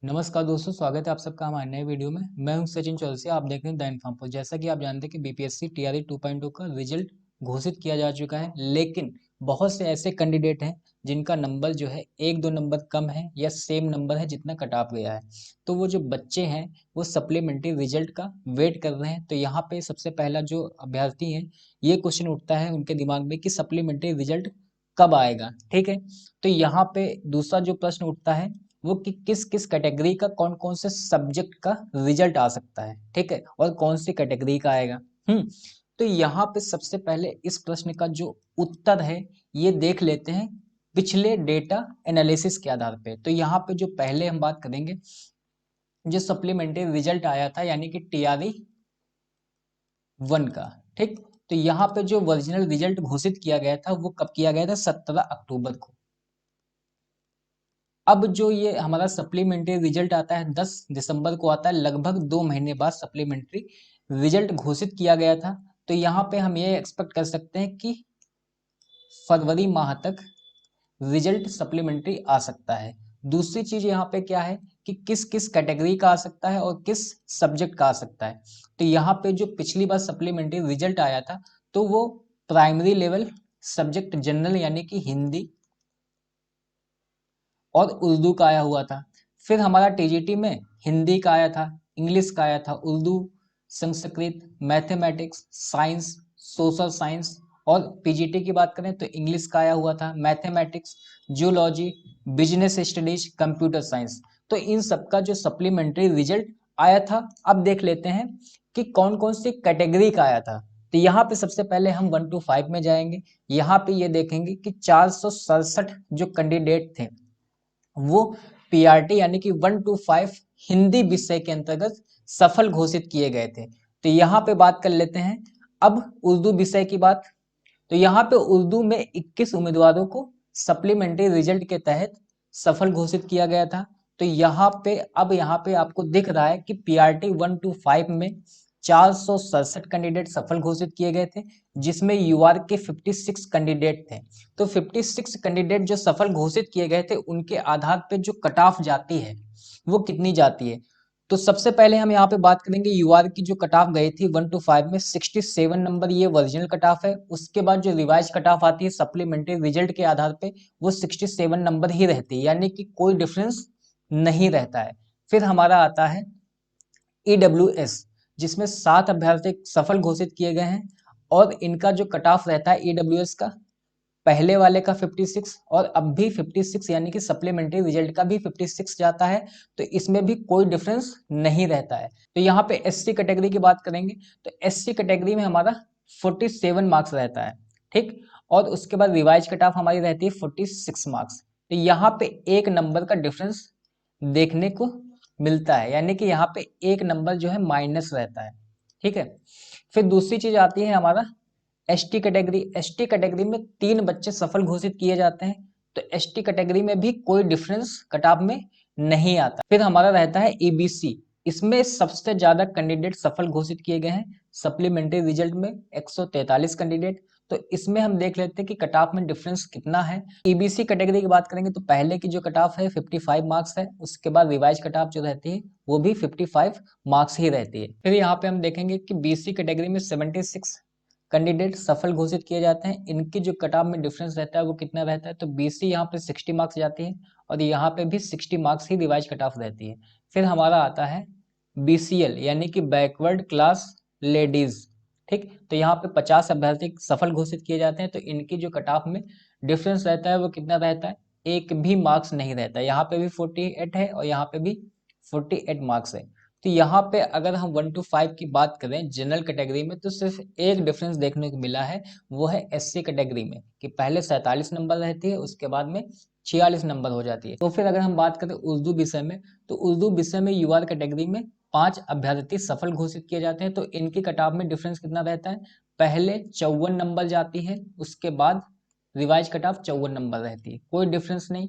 नमस्कार दोस्तों, स्वागत है आप सबका हमारे नए वीडियो में। मैं हूं सचिन चौरसिया, आप देख रहे हैं द इन्फॉर्म पोस्ट। जैसा कि आप जानते हैं कि बीपीएससी टीआरई 2.2 का रिजल्ट घोषित किया जा चुका है, लेकिन बहुत से ऐसे कैंडिडेट हैं जिनका नंबर जो है एक दो नंबर कम है या सेम नंबर है जितना कट ऑफ गया है। तो वो जो बच्चे हैं वो सप्लीमेंट्री रिजल्ट का वेट कर रहे हैं। तो यहाँ पे सबसे पहला जो अभ्यर्थी है, ये क्वेश्चन उठता है उनके दिमाग में कि सप्लीमेंट्री रिजल्ट कब आएगा। ठीक है, तो यहाँ पे दूसरा जो प्रश्न उठता है वो कि किस किस कैटेगरी का कौन कौन से सब्जेक्ट का रिजल्ट आ सकता है। ठीक है, और कौन सी कैटेगरी का आएगा। तो यहाँ पे सबसे पहले इस प्रश्न का जो उत्तर है ये देख लेते हैं पिछले डेटा एनालिसिस के आधार पे। तो यहाँ पे जो पहले हम बात करेंगे, जो सप्लीमेंट्री रिजल्ट आया था यानी कि टीआरई 1 का। ठीक, तो यहाँ पे जो ओरिजिनल रिजल्ट घोषित किया गया था वो कब किया गया था? 17 अक्टूबर को। अब जो ये हमारा सप्लीमेंट्री रिजल्ट आता है 10 दिसंबर को आता है, लगभग 2 महीने बाद सप्लीमेंट्री रिजल्ट घोषित किया गया था। तो यहाँ पे हम ये एक्सपेक्ट कर सकते हैं कि फरवरी माह तक रिजल्ट सप्लीमेंट्री आ सकता है। दूसरी चीज यहाँ पे क्या है कि किस किस कैटेगरी का आ सकता है और किस सब्जेक्ट का आ सकता है। तो यहाँ पे जो पिछली बार सप्लीमेंट्री रिजल्ट आया था तो वो प्राइमरी लेवल सब्जेक्ट जनरल यानी कि हिंदी और उर्दू का आया हुआ था। फिर हमारा टीजीटी में हिंदी का आया था, इंग्लिश का आया था, Urdu, Sanskrit, mathematics, science, social science. और पीजीटी की बात करें तो इंग्लिश का आया हुआ था, mathematics, geology, business studies, computer science. तो इन सबका जो सप्लीमेंट्री रिजल्ट आया था, अब देख लेते हैं कि कौन कौन सी कैटेगरी का आया था। तो यहाँ पे सबसे पहले हम 1 to 5 में जाएंगे। यहाँ पे ये देखेंगे कि 467 जो कैंडिडेट थे वो पीआरटी यानी कि 1 to 5 हिंदी विषय के अंतर्गत सफल घोषित किए गए थे। तो यहाँ पे बात कर लेते हैं अब उर्दू विषय की बात। तो यहाँ पे उर्दू में 21 उम्मीदवारों को सप्लीमेंट्री रिजल्ट के तहत सफल घोषित किया गया था। तो यहाँ पे आपको दिख रहा है कि पीआरटी 1 to 5 में 467 कैंडिडेट सफल घोषित किए गए थे, जिसमें यूआर के 56 कैंडिडेट थे। तो 56 कैंडिडेट जो सफल घोषित किए गए थे उनके आधार पे जो कट ऑफ जाती है वो कितनी जाती है। तो सबसे पहले हम यहाँ पे बात करेंगे यूआर की जो कट ऑफ गई थी 1 to 5 में 67 नंबर, ये ओरिजिनल कट ऑफ है। उसके बाद जो रिवाइज कट ऑफ आती है सप्लीमेंट्री रिजल्ट के आधार पे वो 67 नंबर ही रहती है, यानी कि कोई डिफरेंस नहीं रहता है। फिर हमारा आता है ईडब्ल्यूएस, जिसमें 7 अभ्यर्थी सफल घोषित किए गए हैं और इनका जो कट ऑफ रहता है ईडब्ल्यूएस का, पहले वाले का 56 और अब भी 56 यानी कि सप्लीमेंट्री रिजल्ट का भी 56 जाता है। तो इसमें भी कोई डिफरेंस नहीं रहता है। तो यहाँ पे एससी कैटेगरी की बात करेंगे तो एससी कैटेगरी में हमारा 47 मार्क्स रहता है। ठीक, और उसके बाद रिवाइज कट ऑफ हमारी रहती है 46 मार्क्स। तो यहाँ पे एक नंबर का डिफरेंस देखने को मिलता है, यानी कि यहाँ पे एक नंबर जो है माइनस रहता है। ठीक है, फिर दूसरी चीज आती है हमारा एसटी कैटेगरी। एसटी कैटेगरी में 3 बच्चे सफल घोषित किए जाते हैं। तो एसटी कैटेगरी में भी कोई डिफरेंस कट में नहीं आता। फिर हमारा रहता है ईबीसी, इसमें सबसे ज्यादा कैंडिडेट सफल घोषित किए गए हैं सप्लीमेंट्री रिजल्ट में 143 कैंडिडेट। तो इसमें हम देख लेते हैं कि कट ऑफ में डिफरेंस कितना है। ईबीसी कैटेगरी की बात करेंगे तो पहले की जो कट ऑफ है 55 मार्क्स है, उसके बाद रिवाइज कट ऑफ जो रहती है वो भी 55 मार्क्स ही रहती है। फिर यहाँ पे हम देखेंगे कि बीसी कैटेगरी में 76 कैंडिडेट सफल घोषित किए जाते हैं। इनकी जो कट ऑफ में डिफरेंस रहता है वो कितना रहता है, तो बीसी यहाँ पे 60 मार्क्स जाती है और यहाँ पे भी 60 मार्क्स ही रिवाइज कट ऑफ रहती है। फिर हमारा आता है बीसीएल यानी कि बैकवर्ड क्लास लेडीज। ठीक, तो यहाँ पे 50 अभ्यर्थी सफल घोषित किए जाते हैं। तो इनकी जो कट ऑफ में डिफरेंस रहता है वो कितना रहता है, एक भी मार्क्स नहीं रहता है। यहाँ पे भी 48 है और यहाँ पे भी 48 मार्क्स है। तो यहाँ पे अगर हम 1 to 5 की बात करें जनरल कैटेगरी में तो सिर्फ एक डिफरेंस देखने को मिला है, वो है एससी कैटेगरी में कि पहले 47 नंबर रहती है, उसके बाद में 46 नंबर हो जाती है। तो फिर अगर हम बात करें उर्दू विषय में तो उर्दू विषय में यूआर कैटेगरी में 5 अभ्यर्थी सफल घोषित किए जाते हैं। तो इनकी कट ऑफ में डिफरेंस कितना रहता है, पहले 54 नंबर जाती है, उसके बाद रिवाइज कट ऑफ 54 नंबर रहती है, कोई डिफरेंस नहीं।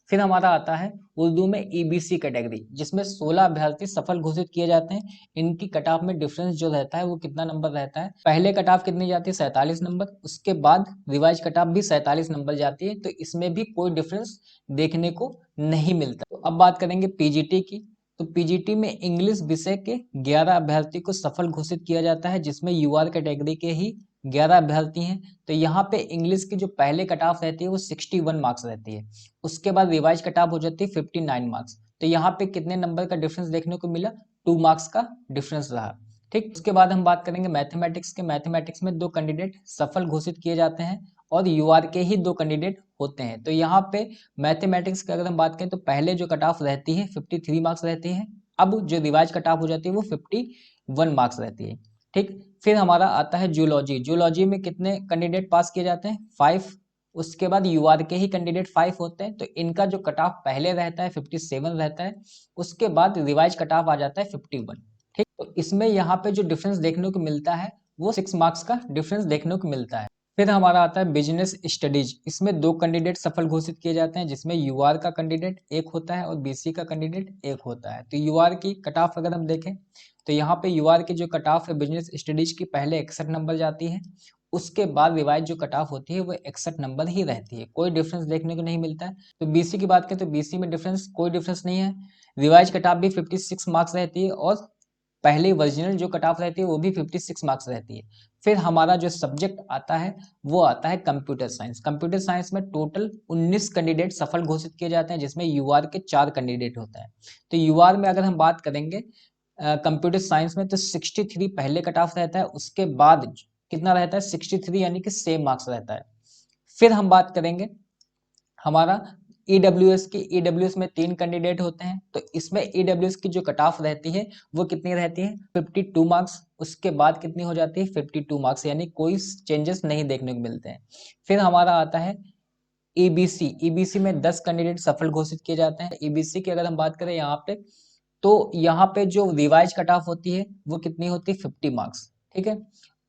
फिर हमारा आता है उर्दू में ईबीसी कैटेगरी, जिसमें 16 अभ्यर्थी सफल घोषित किए जाते हैं। इनकी कट ऑफ में डिफरेंस जो रहता है वो कितना नंबर रहता है, पहले कट ऑफ कितनी जाती है 47 नंबर, उसके बाद रिवाइज कट ऑफ भी 47 नंबर जाती है, तो इसमें भी कोई डिफरेंस देखने को नहीं मिलता। तो अब बात करेंगे पीजीटी की। तो पीजीटी में इंग्लिश विषय के 11 अभ्यर्थी को सफल घोषित किया जाता है, जिसमें यूआर कैटेगरी के ही 11 अभ्यर्थी हैं। तो यहाँ पे इंग्लिश की जो पहले कट ऑफ रहती है वो 61 मार्क्स रहती है, उसके बाद रिवाइज कट ऑफ हो जाती है 59 मार्क्स। तो यहाँ पे कितने नंबर का डिफरेंस देखने को मिला, 2 मार्क्स का डिफरेंस रहा। ठीक, उसके बाद हम बात करेंगे मैथमेटिक्स के। मैथमेटिक्स में 2 कैंडिडेट सफल घोषित किए जाते हैं और यूआर के ही 2 कैंडिडेट होते हैं। तो यहाँ पे मैथमेटिक्स की अगर हम बात करें तो पहले जो कट ऑफ रहती है 53 मार्क्स रहती है, अब जो रिवाइज कट ऑफ हो जाती है वो 51 मार्क्स रहती है। ठीक, फिर हमारा आता है जूलॉजी। जूलॉजी में कितने कैंडिडेट पास किए जाते हैं, 5। उसके बाद यूआर के ही कैंडिडेट 5 होते हैं, तो इनका जो कट ऑफ पहले रहता है 57 रहता है, उसके बाद रिवाइज कट ऑफ आ जाता है 51। ठीक, तो इसमें यहाँ पे जो डिफरेंस देखने को मिलता है वो 6 मार्क्स का डिफरेंस देखने को मिलता है। फिर हमारा आता है बिजनेस स्टडीज। इसमें 2 कैंडिडेट सफल घोषित किए जाते हैं, जिसमें यूआर का कैंडिडेट एक होता है और बीसी का कैंडिडेट एक होता है। तो यूआर की कट ऑफ अगर हम देखें तो यहाँ पे यूआर की जो कट ऑफ है बिजनेस स्टडीज की पहले 61 नंबर जाती है, उसके बाद रिवाइज जो कट ऑफ होती है वो 61 नंबर ही रहती है, कोई डिफरेंस देखने को नहीं मिलता है। तो बीसी की बात करें तो बीसी में डिफरेंस कोई डिफरेंस नहीं है, रिवाइज कट ऑफ भी 56 मार्क्स रहती है और पहले ओरिजिनल जो कट ऑफ रहती है वो भी 56 मार्क्स रहती है। फिर हमारा जो सब्जेक्ट आता है वो आता है कंप्यूटर साइंस। कंप्यूटर साइंस में टोटल 19 कैंडिडेट सफल घोषित किए जाते हैं, जिसमें यूआर के 4 कैंडिडेट होते हैं। तो यूआर में अगर हम बात करेंगे कंप्यूटर साइंस में तो 63 पहले कट ऑफ रहता है, उसके बाद कितना रहता है 63, यानी कि सेम मार्क्स रहता है। फिर हम बात करेंगे हमारा ईडब्ल्यूएस की। ईडब्ल्यूएस में 3 कैंडिडेट होते हैं, तो इसमें ईडब्ल्यूएस की जो कट ऑफ रहती है वो कितनी रहती है 52 मार्क्स, उसके बाद कितनी हो जाती है 52 मार्क्स, यानी कोई चेंजेस नहीं देखने को मिलते हैं। फिर हमारा आता है ईबीसी। ईबीसी में 10 कैंडिडेट सफल घोषित किए जाते हैं। ईबीसी की अगर हम बात करें यहाँ पे तो यहाँ पे जो रिवाइज कट ऑफ होती है वो कितनी होती है 50 मार्क्स, ठीक है,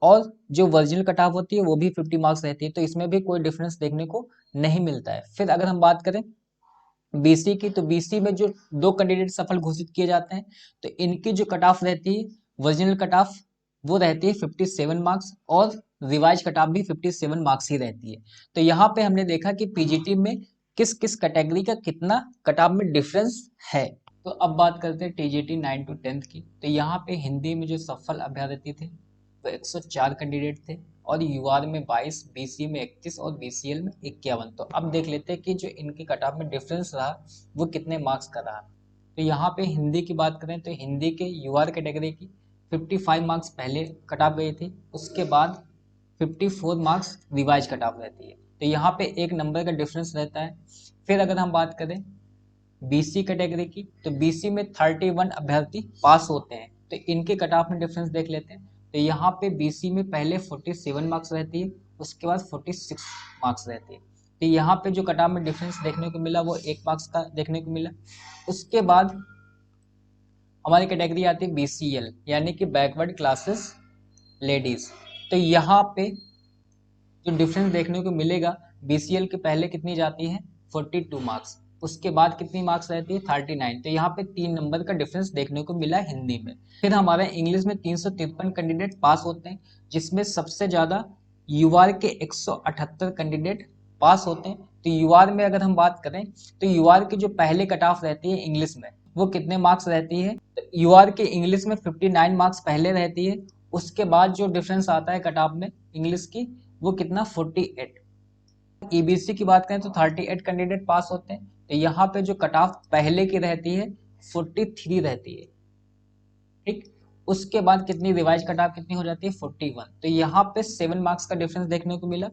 और जो वर्जिनल कट ऑफ होती है वो भी 50 मार्क्स रहती है, तो इसमें भी कोई डिफरेंस देखने को नहीं मिलता है। फिर अगर हम बात करें बीसी की, तो बीसी में जो 2 कैंडिडेट सफल घोषित किए जाते हैं, तो इनकी जो कट ऑफ रहती है वर्जिनल कट ऑफ वो रहती है 57 मार्क्स और रिवाइज कट ऑफ भी 57 मार्क्स ही रहती है। तो यहाँ पे हमने देखा कि पीजीटी में किस किस कैटेगरी का कितना कट ऑफ में डिफरेंस है। तो अब बात करते हैं टीजीटी 9 to 10 की। तो यहाँ पे हिंदी में जो सफल अभ्यर्थी थे वो 104 कैंडिडेट थे और यूआर में 22, बीसी में 31 और बीसीएल में 51। तो अब देख लेते हैं कि जो इनके कट ऑफ में डिफरेंस रहा वो कितने मार्क्स का रहा। तो यहाँ पे हिंदी की बात करें तो हिंदी के यूआर कैटेगरी की 55 मार्क्स पहले कट ऑफ गई थी, उसके बाद 54 मार्क्स रिवाइज कट ऑफ रहती है, तो यहाँ पे 1 नंबर का डिफरेंस रहता है। फिर अगर हम बात करें बीसी कैटेगरी की, तो बीसी में 31 अभ्यर्थी पास होते हैं, तो इनके कट ऑफ में डिफरेंस देख लेते हैं। तो यहाँ पे बीसी में पहले 47 मार्क्स रहती है, उसके बाद 46 मार्क्स रहती है, तो यहाँ पे जो कट ऑफ में डिफरेंस देखने को मिला वो 1 मार्क्स का देखने को मिला। उसके बाद हमारी कैटेगरी आती है बीसीएल, यानी कि बैकवर्ड क्लासेस लेडीज। तो यहाँ पे जो डिफरेंस देखने को मिलेगा बीसीएल के पहले कितनी जाती है 42 मार्क्स, उसके बाद कितनी मार्क्स रहती है 39, तो यहाँ पे 3 नंबर का डिफरेंस देखने को मिला हिंदी में। फिर हमारे इंग्लिश में 353 कैंडिडेट पास होते हैं, जिसमें सबसे ज्यादा यूआर के 178 कैंडिडेट पास होते हैं। तो यूआर में अगर हम बात करें तो यूआर की जो पहले कट ऑफ रहती है इंग्लिश में वो कितने मार्क्स रहती है, यूआर के इंग्लिश में 59 मार्क्स पहले रहती है, उसके बाद जो डिफरेंस आता है कट ऑफ में इंग्लिश की वो कितना 48। ईबीसी की बात करें तो 38 कैंडिडेट पास होते हैं, तो यहाँ पे जो कट ऑफ पहले की रहती है 43 रहती है, ठीक। उसके बाद कितनी रिवाइज कट ऑफ कितनी हो जाती है 41, तो यहाँ पे 7 मार्क्स का डिफरेंस देखने को मिला।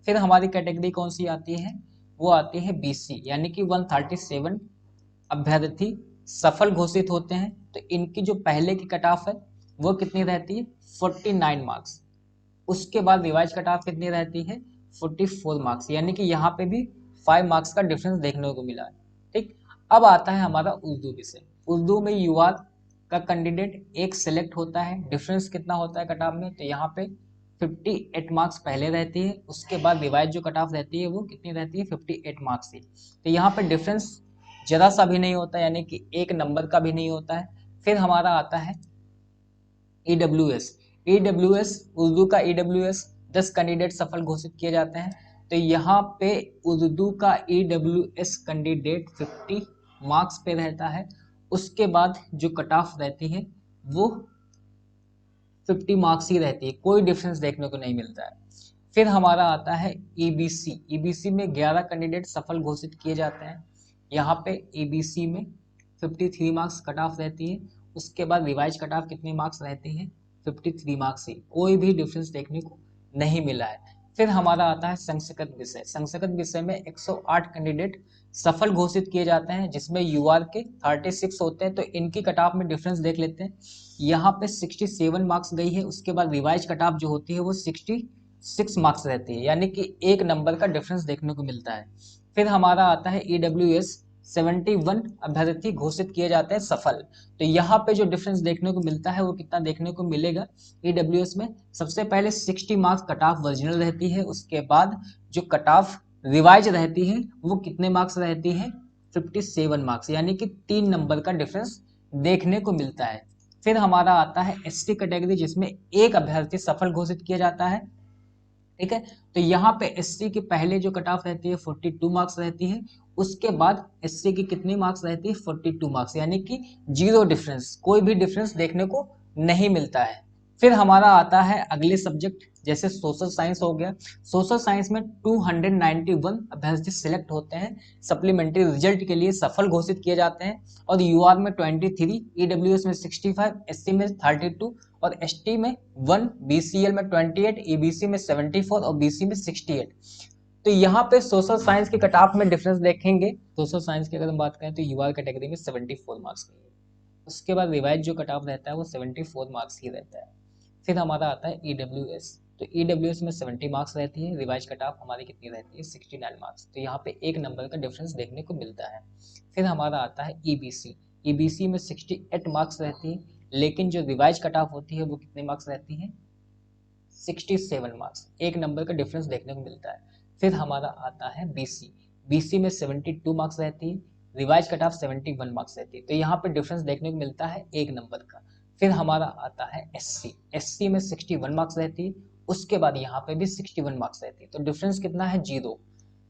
फिर हमारी कैटेगरी कौन सी आती है, वो आती है बीसी, यानी कि 137 अभ्यर्थी सफल घोषित होते हैं, तो इनकी जो पहले की कट ऑफ है वो कितनी रहती है 49 मार्क्स, उसके बाद रिवाइज कट ऑफ कितनी रहती है 44 मार्क्स, यानी कि यहाँ पे भी 5 मार्क्स का डिफरेंस देखने को मिला है, ठीक। अब आता है हमारा उर्दू विषय। उर्दू में यूआर का कैंडिडेट एक सिलेक्ट होता है, डिफरेंस कितना होता है कट ऑफ में, तो यहाँ पे 58 मार्क्स पहले रहती है, उसके बाद रिवाइज जो कट ऑफ रहती है वो कितनी रहती है, 58 मार्क्स की। तो यहाँ पे डिफरेंस जरा सा भी नहीं होता, यानी कि एक नंबर का भी नहीं होता है। फिर हमारा आता है EWS। EWS, उर्दू का EWS, 10 कैंडिडेट सफल घोषित किए जाते हैं। तो यहाँ पे उर्दू का EWS कैंडिडेट 50 मार्क्स पे रहता है। उसके बाद जो कट ऑफ रहती है वो 50 मार्क्स ही रहती है, कोई डिफरेंस देखने को नहीं मिलता है। फिर हमारा आता है EBC। EBC में 11 कैंडिडेट सफल घोषित किए जाते हैं। यहाँ पे EBC में 53 मार्क्स कट ऑफ रहती है। उसके बाद रिवाइज कट ऑफ कितने मार्क्स रहते हैं, 53 मार्क्स ही, कोई भी डिफरेंस देखने को नहीं मिला है। फिर हमारा आता है संस्कृत विषय। संस्कृत विषय में 108 कैंडिडेट सफल घोषित किए जाते हैं, जिसमें UR के 36 होते हैं। तो इनकी कट ऑफ में डिफरेंस देख लेते हैं। यहाँ पे 67 मार्क्स गई है, उसके बाद रिवाइज कट ऑफ जो होती है वो 66 मार्क्स रहती है, यानी कि एक नंबर का डिफरेंस देखने को मिलता है। फिर हमारा आता है EWS। 71 अभ्यर्थी घोषित किए जाते हैं सफल। तो यहाँ पे जो डिफरेंस देखने को मिलता है वो कितना देखने को मिलेगा EWS में, सबसे पहले 60 मार्क्स कट ऑफ वर्जिनल रहती है, उसके बाद जो कट ऑफ रिवाइज रहती है वो कितने मार्क्स रहती है, 57 मार्क्स, यानी कि 3 नंबर का डिफरेंस देखने को मिलता है। फिर हमारा आता है ST कैटेगरी, जिसमें एक अभ्यर्थी सफल घोषित किया जाता है। ठीक है, तो यहाँ पे SC की पहले जो कट ऑफ रहती है 42 मार्क्स रहती है, उसके बाद SC की कितनी मार्क्स रहती है, 42 मार्क्स, यानी कि जीरो डिफरेंस, कोई भी डिफरेंस देखने को नहीं मिलता है। फिर हमारा आता है अगले सब्जेक्ट, जैसे सोशल साइंस हो गया। सोशल साइंस में 291 अभ्यर्थी सिलेक्ट होते हैं, सप्लीमेंट्री रिजल्ट के लिए सफल घोषित किए जाते हैं। और UR में 23, EWS में 65, SC में 32 और ST में 1, BCL में 28, EBC में 74 और BC में 68। तो यहाँ पे सोशल साइंस के कट ऑफ में डिफरेंस देखेंगे। सोशल साइंस की अगर हम बात करें तो UR कैटेगरी में 74 मार्क्स की है, उसके बाद रिवाइज जो कट ऑफ रहता है वो 74 मार्क्स ही रहता है। फिर हमारा आता है EWS। तो EWS में 70 मार्क्स रहती है, रिवाइज कट ऑफ हमारी कितनी रहती है, 69 मार्क्स। तो यहाँ पे एक नंबर का डिफरेंस देखने को मिलता है। फिर हमारा आता है EBC। EBC में 68 मार्क्स रहती है, लेकिन जो रिवाइज कट ऑफ होती है वो कितने मार्क्स रहती है, 67 मार्क्स, एक नंबर का डिफरेंस देखने को मिलता है। फिर हमारा आता है BC। BC में 72 मार्क्स रहती है, रिवाइज कट ऑफ 71 मार्क्स रहती है। तो यहाँ पे डिफरेंस देखने को मिलता है एक नंबर का। फिर हमारा आता है SC। SC में 61 मार्क्स रहती है, उसके बाद यहाँ पे भी 61 मार्क्स रहती है। तो डिफरेंस कितना है, जीरो।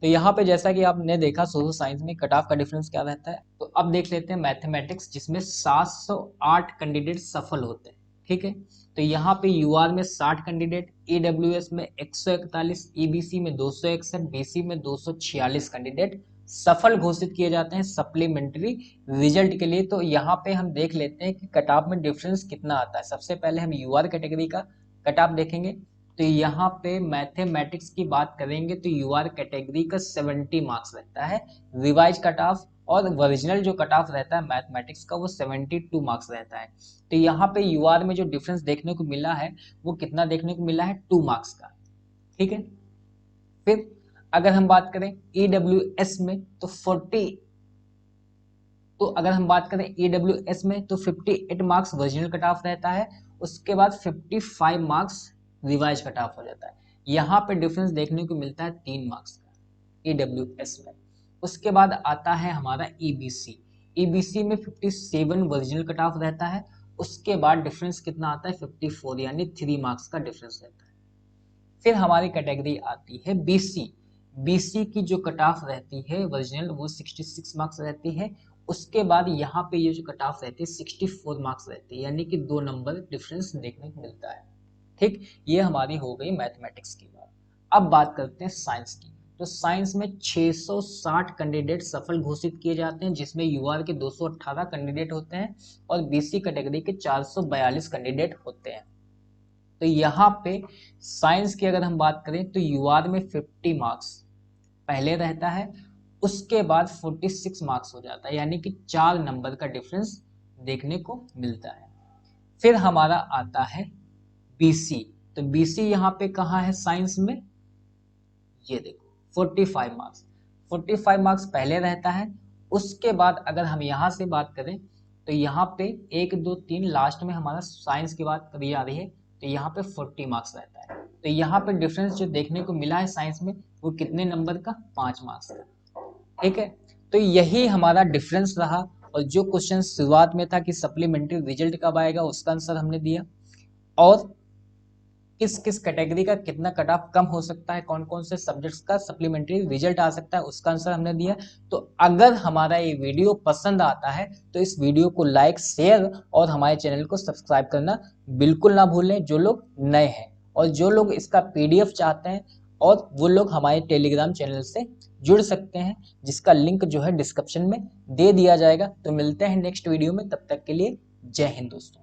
तो यहाँ पे जैसा कि आपने देखा सोशल साइंस में कट ऑफ का डिफरेंस क्या रहता है। तो अब देख लेते हैं मैथमेटिक्स, जिसमें 708 कैंडिडेट सफल होते हैं। ठीक है, तो यहाँ पे UR में 60 कैंडिडेट, EWS में 141, EBC में 261, BC में 246 कैंडिडेट सफल घोषित किए जाते हैं सप्लीमेंट्री रिजल्ट के लिए। तो यहाँ पे हम देख लेते हैं कि कट ऑफ में डिफरेंस कितना आता है। सबसे पहले हम UR कैटेगरी का कट ऑफ देखेंगे। तो यहाँ पे मैथमेटिक्स की बात करेंगे तो UR कैटेगरी का 70 मार्क्स रहता है, रिवाइज कट ऑफ और ओरिजिनल जो कट ऑफ रहता है मैथमेटिक्स का वो 72 मार्क्स रहता है। तो यहाँ पे UR में जो डिफरेंस देखने को मिला है वो कितना देखने को मिला है, 2 मार्क्स का। ठीक है, फिर अगर हम बात करें EWS में तो 40, तो अगर हम बात करें EWS में तो 58 मार्क्स ओरिजिनल कट ऑफ रहता है, उसके बाद 55 मार्क्स रिवाइज कट ऑफ हो जाता है। यहाँ पे डिफरेंस देखने को मिलता है 3 मार्क्स का EWS में। उसके बाद आता है हमारा EBC। EBC में 57 ओरिजिनल कट ऑफ रहता है, उसके बाद डिफरेंस कितना आता है, 54, यानी 3 मार्क्स का डिफरेंस रहता है। फिर हमारी कैटेगरी आती है BC। BC की जो कट ऑफ रहती है ओरिजिनल वो 66 मार्क्स रहती है, उसके बाद यहाँ पे ये जो कट ऑफ रहती है 64 मार्क्स रहती है, यानी कि 2 नंबर डिफरेंस देखने को मिलता है। ठीक, ये हमारी हो गई मैथमेटिक्स की बात। अब बात करते हैं साइंस की। तो साइंस में 660 कैंडिडेट सफल घोषित किए जाते हैं, जिसमें UR के 218 कैंडिडेट होते हैं और BC कैटेगरी के 442 कैंडिडेट होते हैं। तो यहाँ पे साइंस की अगर हम बात करें तो UR में 50 मार्क्स पहले रहता है, उसके बाद 46 मार्क्स हो जाता है, यानी कि 4 नंबर का डिफरेंस देखने को मिलता है। फिर हमारा आता है BC। तो BC यहाँ पे कहाँ है साइंस में, ये देखो 45 मार्क्स। 45 मार्क्स पहले रहता है, उसके बाद अगर हम यहाँ से बात करें तो यहाँ पे 1 2 3 लास्ट में हमारा साइंस की बात करी जा रही है, तो यहाँ पे 40 मार्क्स रहता है। तो यहाँ पे डिफरेंस जो देखने को मिला है साइंस में वो कितने नंबर का, 5 मार्क्स का। ठीक है, तो यही हमारा डिफरेंस रहा। और जो क्वेश्चन शुरुआत में था कि सप्लीमेंट्री रिजल्ट कब आएगा, उसका आंसर हमने दिया। और किस किस कैटेगरी का कितना कट ऑफ कम हो सकता है, कौन कौन से सब्जेक्ट्स का सप्लीमेंट्री रिजल्ट आ सकता है, उसका आंसर हमने दिया। तो अगर हमारा ये वीडियो पसंद आता है तो इस वीडियो को लाइक, शेयर और हमारे चैनल को सब्सक्राइब करना बिल्कुल ना भूलें, जो लोग नए हैं। और जो लोग इसका पीडीएफ चाहते हैं और वो लोग हमारे टेलीग्राम चैनल से जुड़ सकते हैं, जिसका लिंक जो है डिस्क्रिप्शन में दे दिया जाएगा। तो मिलते हैं नेक्स्ट वीडियो में, तब तक के लिए जय हिंद दोस्तों।